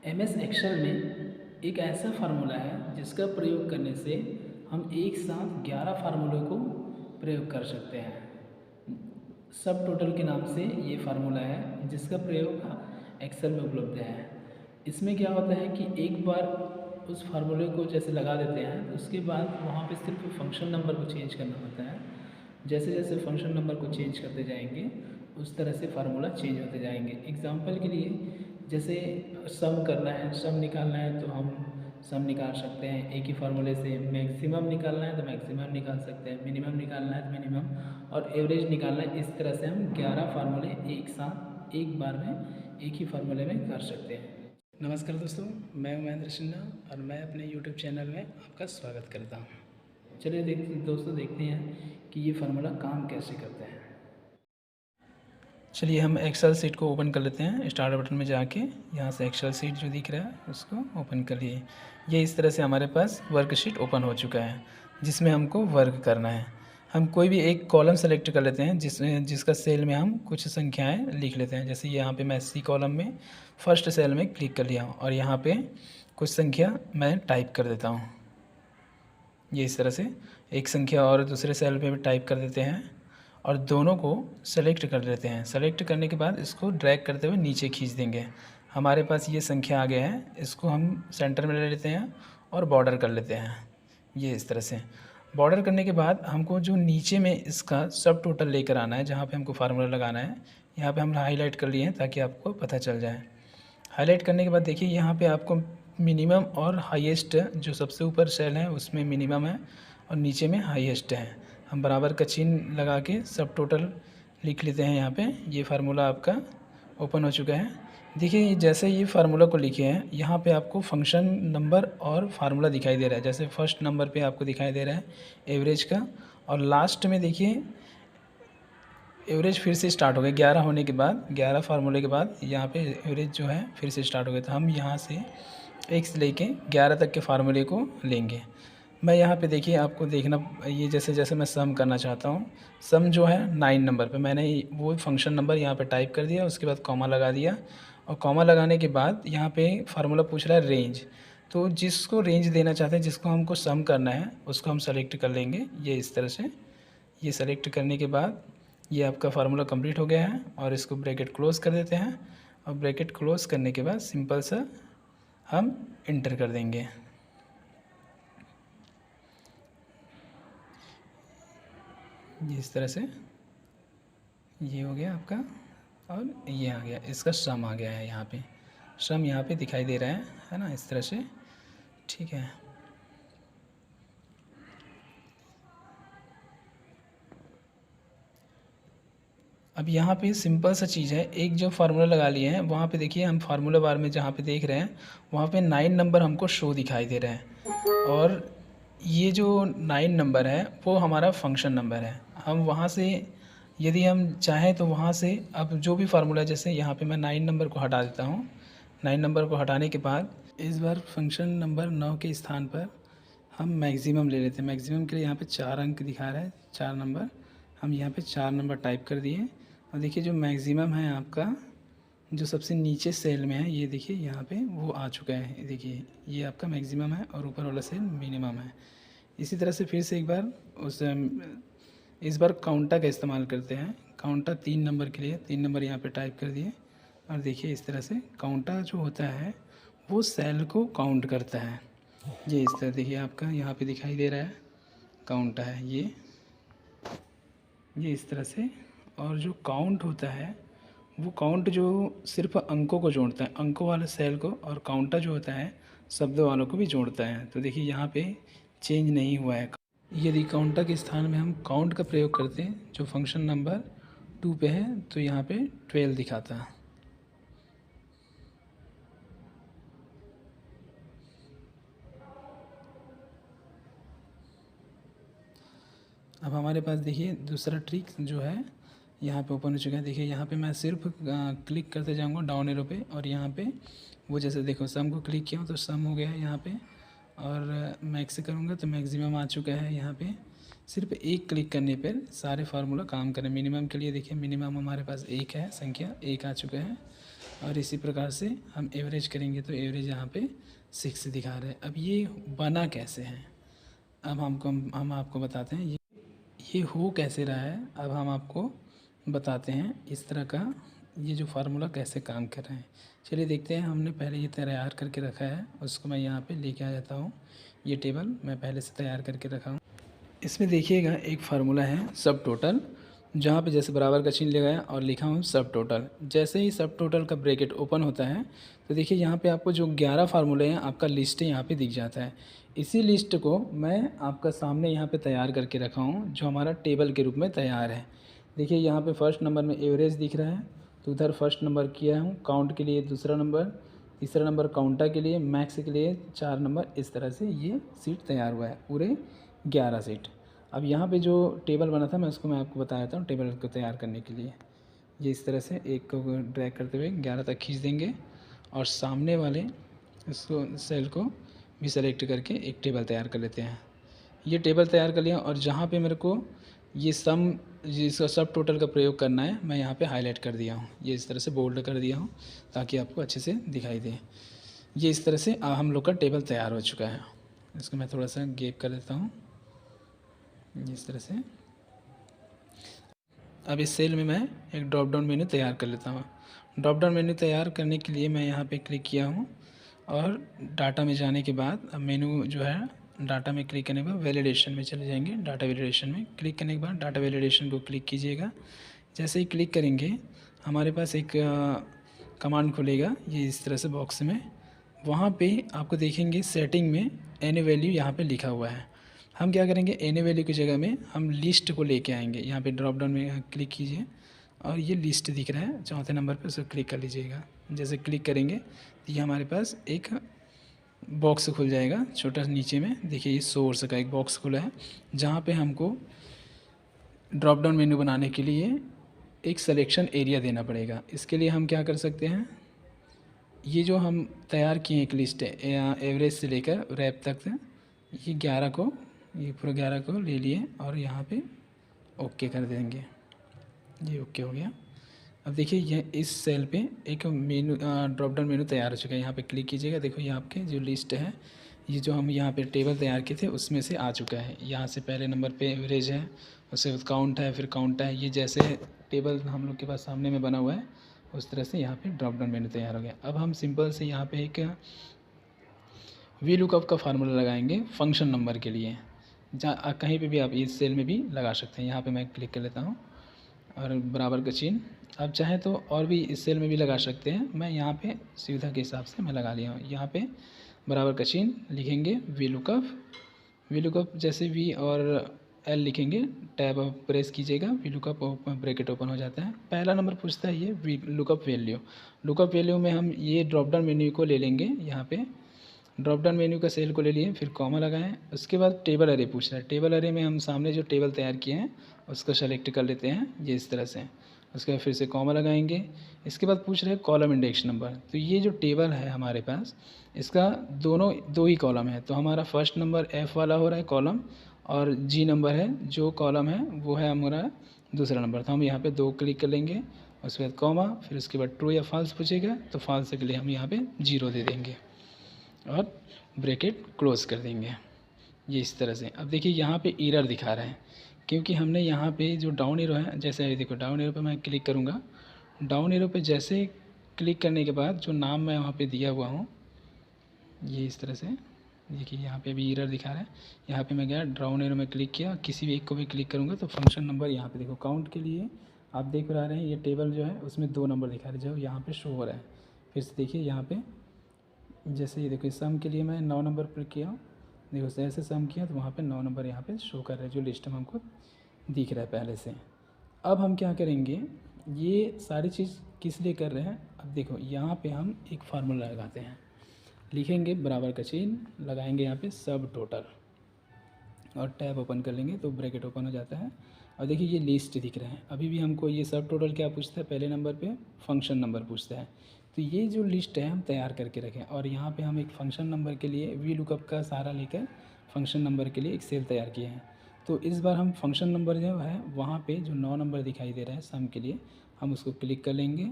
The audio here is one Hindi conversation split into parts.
एमएस एक्सेल में एक ऐसा फार्मूला है जिसका प्रयोग करने से हम एक साथ 11 फार्मूलों को प्रयोग कर सकते हैं। सब टोटल के नाम से ये फार्मूला है जिसका प्रयोग एक्सेल में उपलब्ध है। इसमें क्या होता है कि एक बार उस फार्मूले को जैसे लगा देते हैं तो उसके बाद वहाँ पे सिर्फ फंक्शन नंबर को चेंज करना होता है। जैसे जैसे फंक्शन नंबर को चेंज करते जाएंगे उस तरह से फार्मूला चेंज होते जाएंगे। एग्जांपल के लिए जैसे सम करना है, सम निकालना है तो हम सम निकाल सकते हैं एक ही फार्मूले से। मैक्सिमम निकालना है तो मैक्सिमम निकाल सकते हैं, मिनिमम निकालना है तो मिनिमम, और एवरेज निकालना है। इस तरह से हम 11 फार्मूले एक साथ एक बार में एक ही फार्मूले में कर सकते हैं। नमस्कार दोस्तों, मैं महेंद्र सिन्हा और मैं अपने यूट्यूब चैनल में आपका स्वागत करता हूँ। चलिए दोस्तों देखते हैं कि ये फार्मूला काम कैसे करता है। चलिए हम एक्सेल सीट को ओपन कर लेते हैं। स्टार्ट बटन में जाके यहाँ से एक्सेल सीट जो दिख रहा है उसको ओपन करिए। ये इस तरह से हमारे पास वर्कशीट ओपन हो चुका है जिसमें हमको वर्क करना है। हम कोई भी एक कॉलम सेलेक्ट कर लेते हैं जिसका सेल में हम कुछ संख्याएं लिख लेते हैं। जैसे यहाँ पे मैं सी कॉलम में फर्स्ट सेल में क्लिक कर लिया और यहाँ पे कुछ संख्या मैं टाइप कर देता हूँ। ये इस तरह से एक संख्या और दूसरे सेल पे भी टाइप कर देते हैं और दोनों को सेलेक्ट कर लेते हैं। सेलेक्ट करने के बाद इसको ड्रैग करते हुए नीचे खींच देंगे। हमारे पास ये संख्या आ गया है, इसको हम सेंटर में ले लेते हैं और बॉर्डर कर लेते हैं। ये इस तरह से बॉर्डर करने के बाद हमको जो नीचे में इसका सब टोटल लेकर आना है, जहाँ पे हमको फार्मूला लगाना है, यहाँ पे हम हाईलाइट कर लिए हैं ताकि आपको पता चल जाए। हाईलाइट करने के बाद देखिए यहाँ पे आपको मिनिमम और हाईएस्ट, जो सबसे ऊपर सेल है उसमें मिनिमम है और नीचे में हाईएस्ट है। हम बराबर का चिन्ह लगा के सब टोटल लिख लेते हैं। यहाँ पे ये फार्मूला आपका ओपन हो चुका है। देखिए जैसे ये फार्मूला को लिखे हैं यहाँ पे आपको फंक्शन नंबर और फार्मूला दिखाई दे रहा है। जैसे फर्स्ट नंबर पे आपको दिखाई दे रहा है एवरेज का, और लास्ट में देखिए एवरेज फिर से स्टार्ट हो गया 11 होने के बाद, 11 फार्मूले के बाद यहाँ पे एवरेज जो है फिर से स्टार्ट हो गया। तो हम यहाँ से एक से लेके 11 तक के फार्मूले को लेंगे। मैं यहाँ पे देखिए आपको देखना, ये जैसे जैसे मैं सम करना चाहता हूँ, सम जो है 9 नंबर पे मैंने वो फंक्शन नंबर यहाँ पे टाइप कर दिया, उसके बाद कॉमा लगा दिया और कॉमा लगाने के बाद यहाँ पे फार्मूला पूछ रहा है रेंज। तो जिसको रेंज देना चाहते हैं, जिसको हमको सम करना है, उसको हम सेलेक्ट कर लेंगे। ये इस तरह से ये सेलेक्ट करने के बाद ये आपका फार्मूला कंप्लीट हो गया है और इसको ब्रैकेट क्लोज़ कर देते हैं। और ब्रैकेट क्लोज़ करने के बाद सिंपल सा हम इंटर कर देंगे। ये इस तरह से ये हो गया आपका और ये आ गया, इसका सम आ गया है। यहाँ पे सम यहाँ पे दिखाई दे रहा है ना, इस तरह से। ठीक है, अब यहाँ पे सिंपल सा चीज़ है, एक जो फार्मूला लगा लिए हैं वहाँ पे देखिए हम फार्मूला बार में जहाँ पे देख रहे हैं वहाँ पे 9 नंबर हमको शो दिखाई दे रहा है और ये जो 9 नंबर है वो हमारा फंक्शन नंबर है। हम वहाँ से यदि हम चाहें तो वहाँ से अब जो भी फार्मूला, जैसे यहाँ पे मैं 9 नंबर को हटा देता हूँ। 9 नंबर को हटाने के बाद इस बार फंक्शन नंबर 9 के स्थान पर हम मैक्सिमम ले लेते हैं। मैक्सिमम के लिए यहाँ पे 4 अंक दिखा रहा है, 4 नंबर। हम यहाँ पे 4 नंबर टाइप कर दिए और देखिए जो मैक्सिमम है आपका, जो सबसे नीचे सेल में है, ये देखिए यहाँ पे वो आ चुका है। देखिए ये आपका मैक्सिमम है और ऊपर वाला सेल मिनिमम है। इसी तरह से फिर से एक बार इस बार काउंटा का इस्तेमाल करते हैं। काउंटा 3 नंबर के लिए 3 नंबर यहाँ पे टाइप कर दिए और देखिए इस तरह से काउंटा जो होता है वो सेल को काउंट करता है। ये इस तरह देखिए आपका यहाँ पे दिखाई दे रहा है, काउंटा है ये इस तरह से। और जो काउंट होता है वो काउंट जो सिर्फ अंकों को जोड़ता है, अंकों वाले सेल को, और काउंटा जो होता है शब्दों वालों को भी जोड़ता है। तो देखिए यहाँ पे चेंज नहीं हुआ है। यदि काउंटा के स्थान में हम काउंट का प्रयोग करते हैं जो फंक्शन नंबर 2 पे है तो यहाँ पे 12 दिखाता है। अब हमारे पास देखिए दूसरा ट्रिक जो है यहाँ पे ओपन हो चुका है। देखिए यहाँ पे मैं सिर्फ क्लिक करते जाऊँगा डाउन एरो पे और यहाँ पे वो जैसे देखो सम को क्लिक किया तो सम हो गया है यहाँ पे, और मैक्स करूँगा तो मैक्सिमम आ चुका है। यहाँ पे सिर्फ एक क्लिक करने पर सारे फार्मूला काम करें। मिनिमम के लिए देखिए मिनिमम हमारे पास 1 है, संख्या 1 आ चुका है। और इसी प्रकार से हम एवरेज करेंगे तो एवरेज यहाँ पे 6 दिखा रहा है। अब ये बना कैसे है, अब हम आपको बताते हैं ये हो कैसे रहा है। अब हम आपको बताते हैं इस तरह का ये जो फार्मूला कैसे काम कर रहे हैं। चलिए देखते हैं। हमने पहले ये तैयार करके रखा है, उसको मैं यहाँ पे लेके आ जाता हूँ। ये टेबल मैं पहले से तैयार करके रखा हूँ। इसमें देखिएगा एक फार्मूला है सब टोटल, जहाँ पे जैसे बराबर का चिन्ह लगाया और लिखा हूँ सब टोटल। जैसे ही सब टोटल का ब्रैकेट ओपन होता है तो देखिए यहाँ पे आपको जो 11 फार्मूले हैं आपका लिस्ट यहाँ पे दिख जाता है। इसी लिस्ट को मैं आपका सामने यहाँ पे तैयार करके रखा हूँ, जो हमारा टेबल के रूप में तैयार है। देखिए यहाँ पे फर्स्ट नंबर में एवरेज दिख रहा है, तो उधर फर्स्ट नंबर किया हूँ, काउंट के लिए दूसरा नंबर, तीसरा नंबर काउंटा के लिए, मैक्स के लिए 4 नंबर। इस तरह से ये सीट तैयार हुआ है, पूरे 11 सीट। अब यहाँ पे जो टेबल बना था मैं आपको बता देता हूँ। टेबल को तैयार करने के लिए ये इस तरह से एक को ड्रैग करते हुए 11 तक खींच देंगे और सामने वाले इसको सेल को भी सेलेक्ट करके एक टेबल तैयार कर लेते हैं। ये टेबल तैयार कर लिया और जहाँ पे मेरे को ये जिसका सब टोटल का प्रयोग करना है मैं यहाँ पे हाईलाइट कर दिया हूँ। ये इस तरह से बोल्ड कर दिया हूँ ताकि आपको अच्छे से दिखाई दे। ये इस तरह से हम लोग का टेबल तैयार हो चुका है। इसको मैं थोड़ा सा गैप कर देता हूँ इस तरह से। अब इस सेल में मैं एक ड्रॉप डाउन मेन्यू तैयार कर लेता हूँ। ड्रॉप डाउन मेन्यू तैयार करने के लिए मैं यहाँ पे क्लिक किया हूँ और डाटा में जाने के बाद अब मेन्यू जो है डाटा में क्लिक करने के बाद वैलिडेशन में चले जाएंगे। डाटा वैलिडेशन में क्लिक करने के बाद डाटा वैलिडेशन को क्लिक कीजिएगा। जैसे ही क्लिक करेंगे हमारे पास एक कमांड खुलेगा ये इस तरह से बॉक्स में। वहाँ पे आपको देखेंगे सेटिंग में एनी वैल्यू यहाँ पे लिखा हुआ है। हम क्या करेंगे, एनी वैल्यू की जगह में हम लिस्ट को लेके आएंगे। यहाँ पे ड्रॉप डाउन में क्लिक कीजिए और ये लिस्ट दिख रहा है चौथे नंबर पे, उसको क्लिक कर लीजिएगा। जैसे क्लिक करेंगे तो ये हमारे पास एक बॉक्स खुल जाएगा छोटा नीचे में। देखिए ये सोर्स का एक बॉक्स खुला है जहाँ पे हमको ड्रॉप डाउन मेन्यू बनाने के लिए एक सिलेक्शन एरिया देना पड़ेगा। इसके लिए हम क्या कर सकते हैं, ये जो हम तैयार किए एक लिस्ट है एवरेज से लेकर रैप तक, ये 11 को ये पूरा 11 को ले लिए और यहाँ पे ओके कर देंगे। ये ओके हो गया। अब देखिए ये इस सेल पे एक मेनू ड्रॉप डाउन मेनू तैयार हो चुका है। यहाँ पे क्लिक कीजिएगा, देखो ये आपके जो लिस्ट है, ये जो हम यहाँ पे टेबल तैयार किए थे उसमें से आ चुका है। यहाँ से पहले नंबर पे एवरेज है, उसके बाद काउंट है, फिर काउंट है। ये जैसे टेबल हम लोग के पास सामने में बना हुआ है उस तरह से यहाँ पे ड्रॉप डाउन मेनू तैयार हो गया। अब हम सिंपल से यहाँ पे एक वी लुकअप का फार्मूला लगाएंगे फंक्शन नंबर के लिए। जहाँ कहीं पे भी आप इस सेल में भी लगा सकते हैं। यहाँ पे मैं क्लिक कर लेता हूँ और बराबर का चिन्ह। आप चाहें तो और भी इस सेल में भी लगा सकते हैं। मैं यहाँ पे सुविधा के हिसाब से मैं लगा लिया हूँ। यहाँ पे बराबर का चिन्ह लिखेंगे वी लुकअप जैसे वी और एल लिखेंगे, टैब प्रेस कीजिएगा, वी लुकअप ब्रैकेट ओपन हो जाता है। पहला नंबर पूछता है ये वी लुकअप वैल्यू में हम ये ड्रॉप डाउन मेन्यू को ले लेंगे। यहाँ पे ड्रॉप डाउन मेन्यू का सेल को ले लिए, फिर कॉमा लगाएं। उसके बाद टेबल अरे पूछ रहा है। टेबल अरे में हम सामने जो टेबल तैयार किए हैं उसको सेलेक्ट कर लेते हैं ये इस तरह से। उसके बाद फिर से कॉमा लगाएंगे। इसके बाद पूछ रहे हैं कॉलम इंडेक्स नंबर। तो ये जो टेबल है हमारे पास इसका दो ही कॉलम है। तो हमारा फर्स्ट नंबर एफ़ वाला हो रहा है कॉलम, और जी नंबर है जो कॉलम है वो है हमारा दूसरा नंबर। तो हम यहाँ पे 2 क्लिक कर लेंगे, उसके बाद कॉमा, फिर उसके बाद ट्रू या फॉल्स पूछेगा तो फॉल्स के लिए हम यहाँ पे 0 दे देंगे और ब्रैकेट क्लोज़ कर देंगे ये इस तरह से। अब देखिए यहाँ पे एरर दिखा रहा है क्योंकि हमने यहाँ पे जो डाउन एरो है, जैसे देखो डाउन एरो पे मैं क्लिक करूँगा। डाउन एरो पे जैसे क्लिक करने के बाद जो नाम मैं वहाँ पे दिया हुआ हूँ ये इस तरह से, देखिए यहाँ पे भी एरर दिखा रहा है। यहाँ पे मैं गया डाउन एरो में क्लिक किया, किसी भी एक को भी क्लिक करूँगा तो फंक्शन नंबर यहाँ पे देखो काउंट के लिए आप देख पा रहे हैं ये टेबल जो है उसमें 2 नंबर दिखा रहे हैं जो यहाँ पे शो हो रहा है। फिर से देखिए यहाँ पे जैसे ये देखो सम के लिए मैं 9 नंबर पर किया, देखो जैसे सम किया तो वहाँ पे 9 नंबर यहाँ पे शो कर रहा है जो लिस्ट में हमको दिख रहा है पहले से। अब हम क्या करेंगे, ये सारी चीज़ किस लिए कर रहे हैं। अब देखो यहाँ पे हम एक फार्मूला लगाते हैं, लिखेंगे बराबर का चिन्ह, लगाएंगे यहाँ पे सब टोटल और टैब ओपन कर लेंगे तो ब्रैकेट ओपन हो जाता है। और देखिए ये लिस्ट दिख रहे हैं। अभी भी हमको ये सब टोटल क्या पूछता है, पहले नंबर पे फंक्शन नंबर पूछता है। तो ये जो लिस्ट है हम तैयार करके रखें और यहाँ पे हम एक फंक्शन नंबर के लिए वी लुकअप का सहारा लेकर फंक्शन नंबर के लिए एक सेल तैयार किए हैं। तो इस बार हम फंक्शन नंबर जो है वहाँ पे जो 9 नंबर दिखाई दे रहा है सम के लिए हम उसको क्लिक कर लेंगे।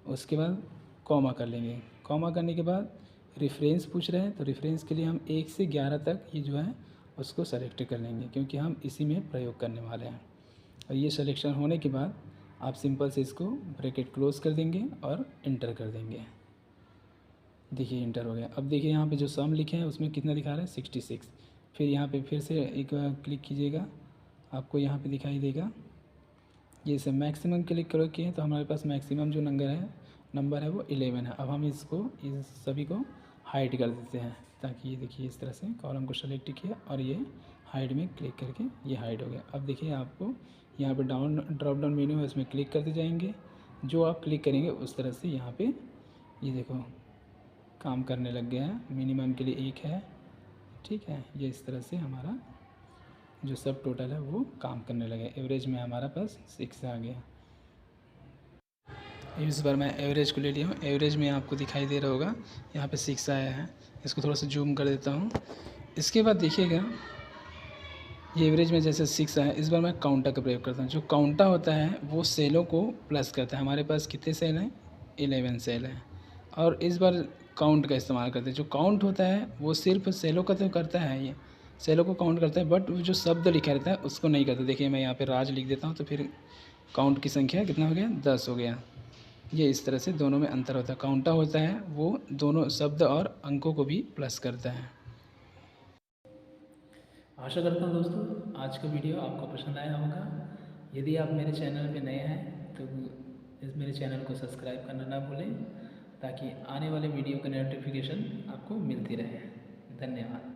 उसके बाद कॉमा कर लेंगे। कॉमा करने के बाद रेफरेंस पूछ रहे हैं, तो रेफरेंस के लिए हम 1 से 11 तक ये जो है उसको सेलेक्ट कर लेंगे, क्योंकि हम इसी में प्रयोग करने वाले हैं। और ये सिलेक्शन होने के बाद आप सिंपल से इसको ब्रैकेट क्लोज़ कर देंगे और इंटर कर देंगे। देखिए इंटर हो गया। अब देखिए यहाँ पे जो सम लिखे हैं उसमें कितना दिखा रहा है 66। फिर यहाँ पे फिर से एक बार क्लिक कीजिएगा, आपको यहाँ पे दिखाई देगा ये सब मैक्सिमम क्लिक करो किए तो हमारे पास मैक्सिमम जो नंबर है वो 11 है। अब हम इसको इस सभी को हाइड कर देते हैं, ताकि ये देखिए इस तरह से कॉलम को सेलेक्ट किया और ये हाइड में क्लिक करके ये हाइड हो गया। अब देखिए आपको यहाँ पे ड्रॉप डाउन मेन्यू है, उसमें क्लिक करते जाएंगे। जो आप क्लिक करेंगे उस तरह से यहाँ पे ये देखो काम करने लग गया है। मिनिमम के लिए 1 है, ठीक है। ये इस तरह से हमारा जो सब टोटल है वो काम करने लगे। एवरेज में हमारा पास 6 आ गया। इस बार मैं एवरेज को ले लिया हूँ। एवरेज में आपको दिखाई दे रहा होगा यहाँ पे 6 आया है। इसको थोड़ा सा जूम कर देता हूँ। इसके बाद देखिएगा ये एवरेज में जैसे 6 आया, इस बार मैं काउंटर का प्रयोग करता हूँ। जो काउंटर होता है वो सेलों को प्लस करता है। हमारे पास कितने सेल हैं? 11 सेल हैं। और इस बार काउंट का इस्तेमाल करते हैं। जो काउंट होता है वो सिर्फ सेलों का तो करता है, ये सेलों को काउंट करता है, बट वो जो शब्द लिखा रहता है उसको नहीं करता। देखिए मैं यहाँ पे राज लिख देता हूँ तो फिर काउंट की संख्या कितना हो गया? 10 हो गया। ये इस तरह से दोनों में अंतर होता है। काउंटर होता है वो दोनों शब्द और अंकों को भी प्लस करता है। आशा करता हूँ दोस्तों आज का वीडियो आपको पसंद आया होगा। यदि आप मेरे चैनल पे नए हैं तो इस मेरे चैनल को सब्सक्राइब करना ना भूलें, ताकि आने वाले वीडियो का नोटिफिकेशन आपको मिलती रहे। धन्यवाद।